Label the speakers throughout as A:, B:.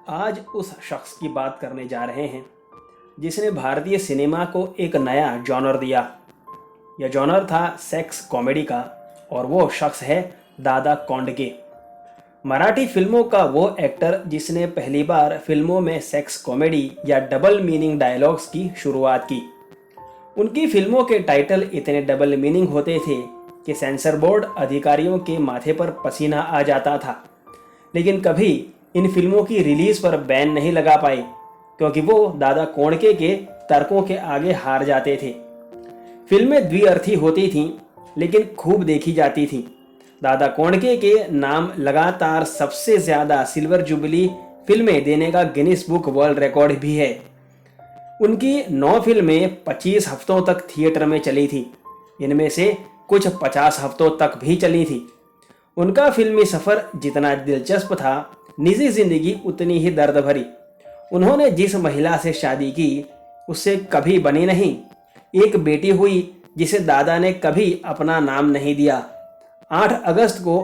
A: आज उस शख्स की बात करने जा रहे हैं जिसने भारतीय सिनेमा को एक नया जॉनर दिया। यह जॉनर था सेक्स कॉमेडी का और वो शख्स है दादा कोंडके। मराठी फिल्मों का वो एक्टर जिसने पहली बार फिल्मों में सेक्स कॉमेडी या डबल मीनिंग डायलॉग्स की शुरुआत की। उनकी फिल्मों के टाइटल इतने डबल मीनिंग होते थे कि सेंसर बोर्ड अधिकारियों के माथे पर पसीना आ जाता था, लेकिन कभी इन फिल्मों की रिलीज पर बैन नहीं लगा पाए क्योंकि वो दादा कोंडके के तर्कों के आगे हार जाते थे। फिल्में द्विअर्थी होती थीं लेकिन खूब देखी जाती थीं। दादा कोंडके के नाम लगातार सबसे ज़्यादा सिल्वर जुबली फिल्में देने का गिनीज बुक वर्ल्ड रिकॉर्ड भी है। उनकी 9 फिल्में 25 हफ्तों तक थिएटर में चली थी, इनमें से कुछ 50 हफ्तों तक भी चली थी। उनका फिल्मी सफ़र जितना दिलचस्प था, निजी जिंदगी उतनी ही दर्द भरी। उन्होंने जिस महिला से शादी की उससे कभी बनी नहीं। एक बेटी हुई जिसे दादा ने कभी अपना नाम नहीं दिया। 8 अगस्त को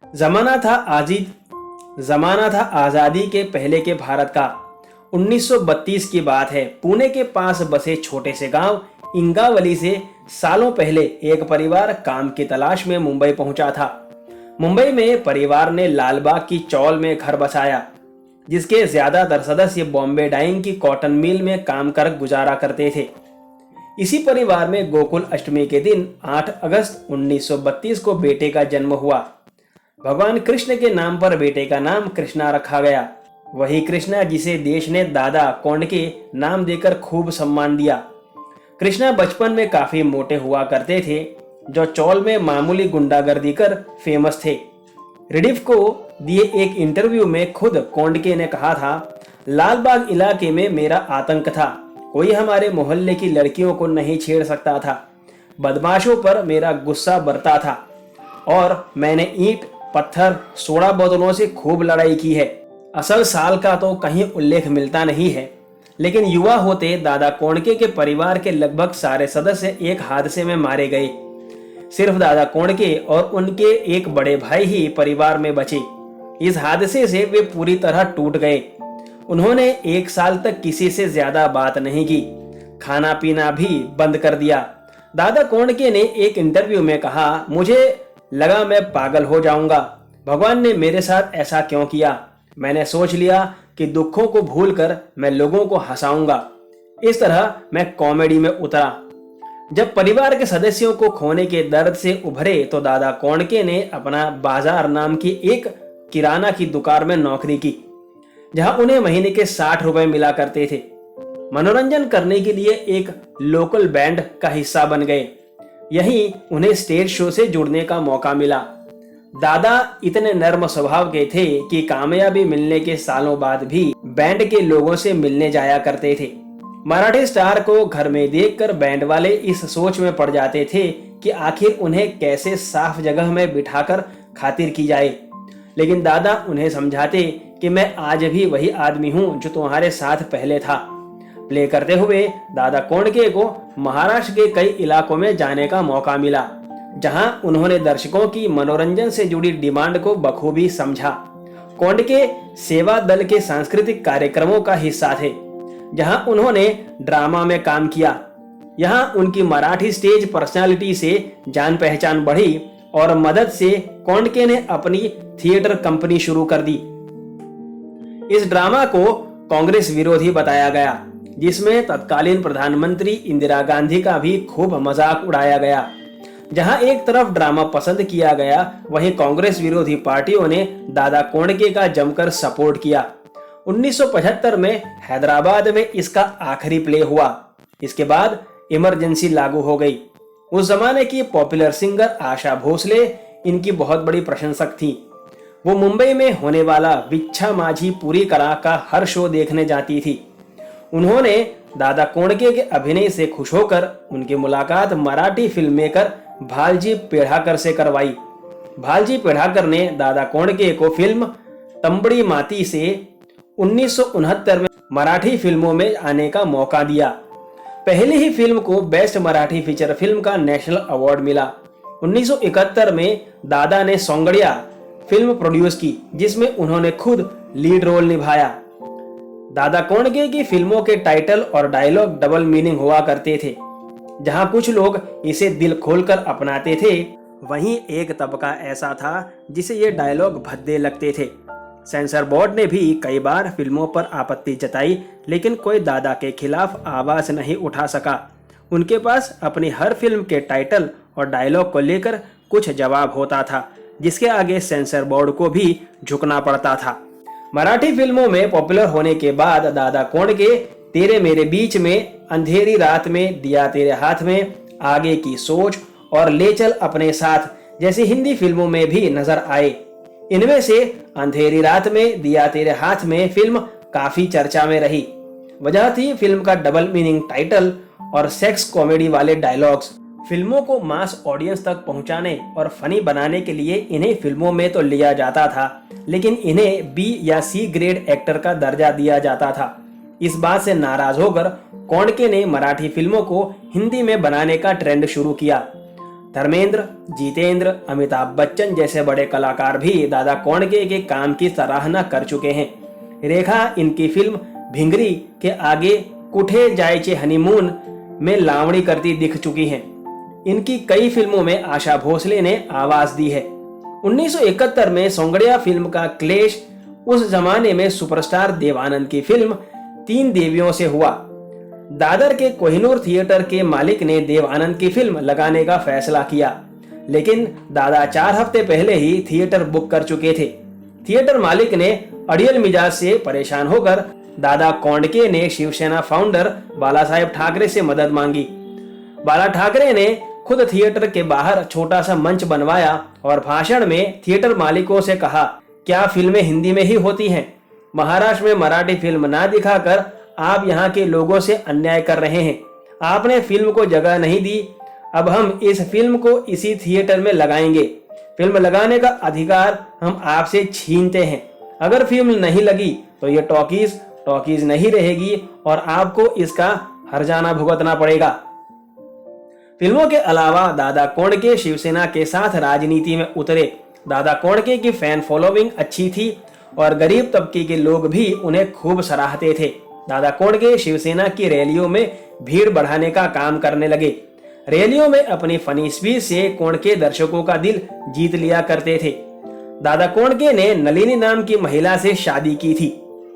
A: जमाना था आज़ादी के पहले के भारत का। 1932 की बात है। पुणे के पास बसे छोटे से गांव इंगावली से सालों पहले एक परिवार काम की तलाश में मुंबई पहुंचा था। मुंबई में परिवार ने लालबाग की चौल में घर बसाया, जिसके ज्यादातर सदस्य बॉम्बे डाइंग की कॉटन मिल में काम कर गुजारा करते थे। इसी परिवार में गोकुल अष्टमी के दिन 8 अगस्त 1932 को बेटे का जन्म हुआ। भगवान कृष्ण के नाम पर बेटे का नाम कृष्णा रखा गया। वही कृष्णा जिसे देश ने दादा कोंडके नाम देकर खूब सम्मान दिया। कृष्णा बचपन में काफी मोटे हुआ करते थे, जो चौल में मामूली गुंडागर्दी कर फेमस थे। रिडिफ को दिए एक इंटरव्यू में खुद कोंडके ने कहा था, लालबाग इलाके में मेरा आतंक था। कोई हमारे मोहल्ले की लड़कियों को नहीं छेड़ सकता था। बदमाशों पर मेरा गुस्सा बरता था और मैंने ईंट, पत्थर, सोडा बोतलों से खूब लड़ाई की है। असल साल का तो कहीं उल्लेख मिलता नहीं है, लेकिन युवा होते दादा कोंडके के परिवार के लगभग सारे सदस्य एक हादसे में मारे गए। सिर्फ दादा कोंडके और उनके एक बड़े भाई ही परिवार में बचे। इस हादसे से वे पूरी तरह टूट गए। उन्होंने 1 साल तक किसी से ज्यादा बात नहीं की, खाना पीना भी बंद कर दिया। दादा कोंडके ने एक इंटरव्यू में कहा, मुझे लगा मैं पागल हो जाऊंगा। भगवान ने मेरे साथ ऐसा क्यों किया? मैंने सोच लिया कि दुखों को भूलकर मैं लोगों को हंसाऊंगा। इस तरह मैं कॉमेडी में उतरा। जब परिवार के सदस्यों को खोने के दर्द से उभरे तो दादा कोंडके ने अपना बाजार नाम की एक किराना की दुकान में नौकरी की, जहां उन्हें महीने के 60 रुपए मिला करते थे। मनोरंजन करने के लिए एक लोकल बैंड का हिस्सा बन गए। यहीं उन्हें स्टेज शो से जुड़ने का मौका मिला। दादा इतने नर्म स्वभाव के थे कि कामयाबी मिलने के सालों बाद भी बैंड के लोगों से मिलने जाया करते थे। मराठी स्टार को घर में देखकर बैंड वाले इस सोच में पड़ जाते थे कि आखिर उन्हें कैसे साफ जगह में बिठाकर खातिर की जाए, लेकिन दादा उन्हें समझाते कि मैं आज भी वही आदमी हूं जो तुम्हारे साथ पहले था। प्ले करते हुए दादा कोंडके को महाराष्ट्र के कई इलाकों में जाने का मौका मिला, जहां उन्होंने दर्शकों की मनोरंजन से जुड़ी डिमांड को बखूबी समझा। कोंडके सेवा दल के सांस्कृतिक कार्यक्रमों का हिस्सा थे, जहां उन्होंने ड्रामा में काम किया। यहां उनकी मराठी स्टेज पर्सनालिटी से जान पहचान बढ़ी और मदद से कोंडके ने अपनी थिएटर कंपनी शुरू कर दी। इस ड्रामा को कांग्रेस विरोधी बताया गया, जिसमें तत्कालीन प्रधानमंत्री इंदिरा गांधी का भी खूब मजाक उड़ाया गया। जहां एक तरफ ड्रामा पसंद किया गया, वहीं कांग्रेस विरोधी पार्टियों ने दादा कोंडके का जमकर सपोर्ट किया। 1975 में हैदराबाद में इसका आखिरी प्ले हुआ। इसके बाद इमरजेंसी लागू हो गई। उस जमाने की पॉपुलर सिंगर आशा भोसले इनकी बहुत बड़ी प्रशंसक थी। वो मुंबई में होने वाला विच्छा माझी पूरी कला का हर शो देखने जाती थी। उन्होंने दादा कोंडके के अभिनय से खुश होकर उनकी मुलाकात मराठी फिल्म मेकर भालजी पेढ़ाकर से करवाई। भालजी पेढ़ाकर ने दादा कोंडके को फिल्म तंबड़ी माती से 1969 में मराठी फिल्मों में आने का मौका दिया। पहली ही फिल्म को बेस्ट मराठी फीचर फिल्म का नेशनल अवार्ड मिला। 1971 में दादा ने सोंगड़िया फिल्म प्रोड्यूस की, जिसमें उन्होंने खुद लीड रोल निभाया। दादा कोंडके की फिल्मों के टाइटल और डायलॉग डबल मीनिंग हुआ करते थे। जहां कुछ लोग इसे दिल खोलकर अपनाते थे, वहीं एक तबका ऐसा था जिसे ये डायलॉग भद्दे लगते थे। सेंसर बोर्ड ने भी कई बार फिल्मों पर आपत्ति जताई, लेकिन कोई दादा के खिलाफ आवाज नहीं उठा सका। उनके पास अपनी हर फिल्म के टाइटल और डायलॉग को लेकर कुछ जवाब होता था, जिसके आगे सेंसर बोर्ड को भी झुकना पड़ता था। मराठी फिल्मों में पॉपुलर होने के बाद दादा कोंडके तेरे मेरे बीच में, अंधेरी रात में, दिया तेरे हाथ में, आगे की सोच और ले चल अपने साथ जैसी हिंदी फिल्मों में भी नजर आए। इनमें से अंधेरी रात में, दिया तेरे हाथ में फिल्म काफी चर्चा में रही। वजह थी फिल्म का डबल मीनिंग टाइटल और सेक्स कॉमेडी वाले डायलॉग्स। फिल्मों को मास ऑडियंस तक पहुंचाने और फनी बनाने के लिए इन्हें फिल्मों में तो लिया जाता था, लेकिन इन्हें बी या सी ग्रेड एक्टर का दर्जा दिया जाता था। इस बात से नाराज होकर कोंडके ने मराठी फिल्मों को हिंदी में बनाने का ट्रेंड शुरू किया। धर्मेंद्र, जितेंद्र, अमिताभ बच्चन जैसे बड़े कलाकार भी दादा कोंडके के काम की सराहना कर चुके हैं। रेखा इनकी फिल्म भिंगरी के आगे कुठे जायचे हनीमून में लावणी करती दिख चुकी हैं। इनकी कई फिल्मों में आशा भोसले ने आवाज दी है। 1971 में सोंगड़िया फिल्म का क्लेश उस जमाने में सुपरस्टार देव आनंद की फिल्म तीन देवियों से हुआ। दादर के कोहिनूर थिएटर के मालिक ने देव आनंद की फिल्म लगाने का फैसला किया, लेकिन दादा 4 हफ्ते पहले ही थिएटर बुक कर चुके थे। थिएटर मालिक ने अड़ियल मिजाज से परेशान होकर दादा कोंडके ने शिवसेना फाउंडर बाला साहेब ठाकरे से मदद मांगी। बाला ठाकरे ने खुद थिएटर के बाहर छोटा सा मंच बनवाया और भाषण में थिएटर मालिकों से कहा, क्या फिल्में हिंदी में ही होती हैं? महाराष्ट्र में मराठी फिल्म ना दिखाकर आप यहाँ के लोगों से अन्याय कर रहे हैं। आपने फिल्म को जगह नहीं दी, अब हम इस फिल्म को इसी थिएटर में लगाएंगे। फिल्म लगाने का अधिकार हम आपसे छीनते हैं। अगर फिल्म नहीं लगी तो ये टॉकीज नहीं रहेगी और आपको इसका हर्जाना भुगतना पड़ेगा। फिल्मों के अलावा दादा कोंडके शिवसेना के साथ राजनीति में उतरे। दादा कोंडके की फैन फॉलोइंग अच्छी थी और गरीब तबके के लोग भी उन्हें खूब सराहते थे। दादा कोंडके शिवसेना की रैलियों में भीड़ बढ़ाने का काम करने लगे। रैलियों में अपनी फनी स्पीच से कोंडके दर्शकों का दिल जीत लिया करते थे। दादा कोंडके ने नलिनी नाम की महिला से शादी की थी,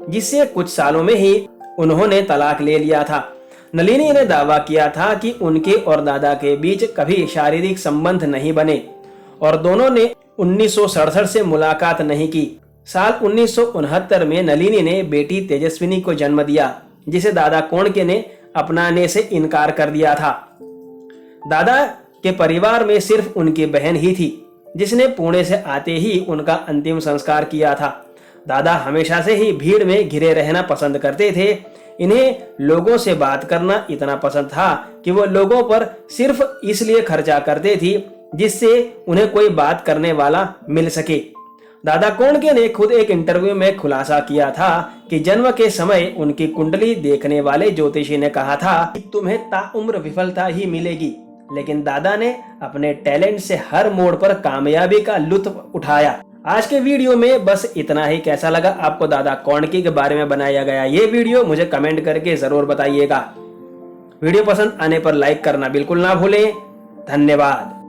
A: जिससे कुछ सालों में ही उन्होंने तलाक ले लिया था। नलिनी ने दावा किया था कि उनके और दादा के बीच कभी शारीरिक संबंध नहीं बने और दोनों ने 1967 से मुलाकात नहीं की। साल 1969 में नलिनी ने बेटी तेजस्विनी को जन्म दिया, जिसे दादा कोंडके ने अपनाने से इनकार कर दिया था। दादा के परिवार में सिर्फ उनकी बहन ही थी, जिसने पुणे से आते ही उनका अंतिम संस्कार किया था। दादा हमेशा से ही भीड़ में घिरे रहना पसंद करते थे। इन्हें लोगों से बात करना इतना पसंद था कि वो लोगों पर सिर्फ इसलिए खर्चा करते थे जिससे उन्हें कोई बात करने वाला मिल सके। दादा कोंडके ने खुद एक इंटरव्यू में खुलासा किया था कि जन्म के समय उनकी कुंडली देखने वाले ज्योतिषी ने कहा था कि तुम्हें ताउम्र विफलता ही मिलेगी, लेकिन दादा ने अपने टैलेंट से हर मोड़ पर कामयाबी का लुत्फ उठाया। आज के वीडियो में बस इतना ही। कैसा लगा आपको दादा कोंडके के बारे में बनाया गया ये वीडियो, मुझे कमेंट करके जरूर बताइएगा। वीडियो पसंद आने पर लाइक करना बिल्कुल ना भूलें। धन्यवाद।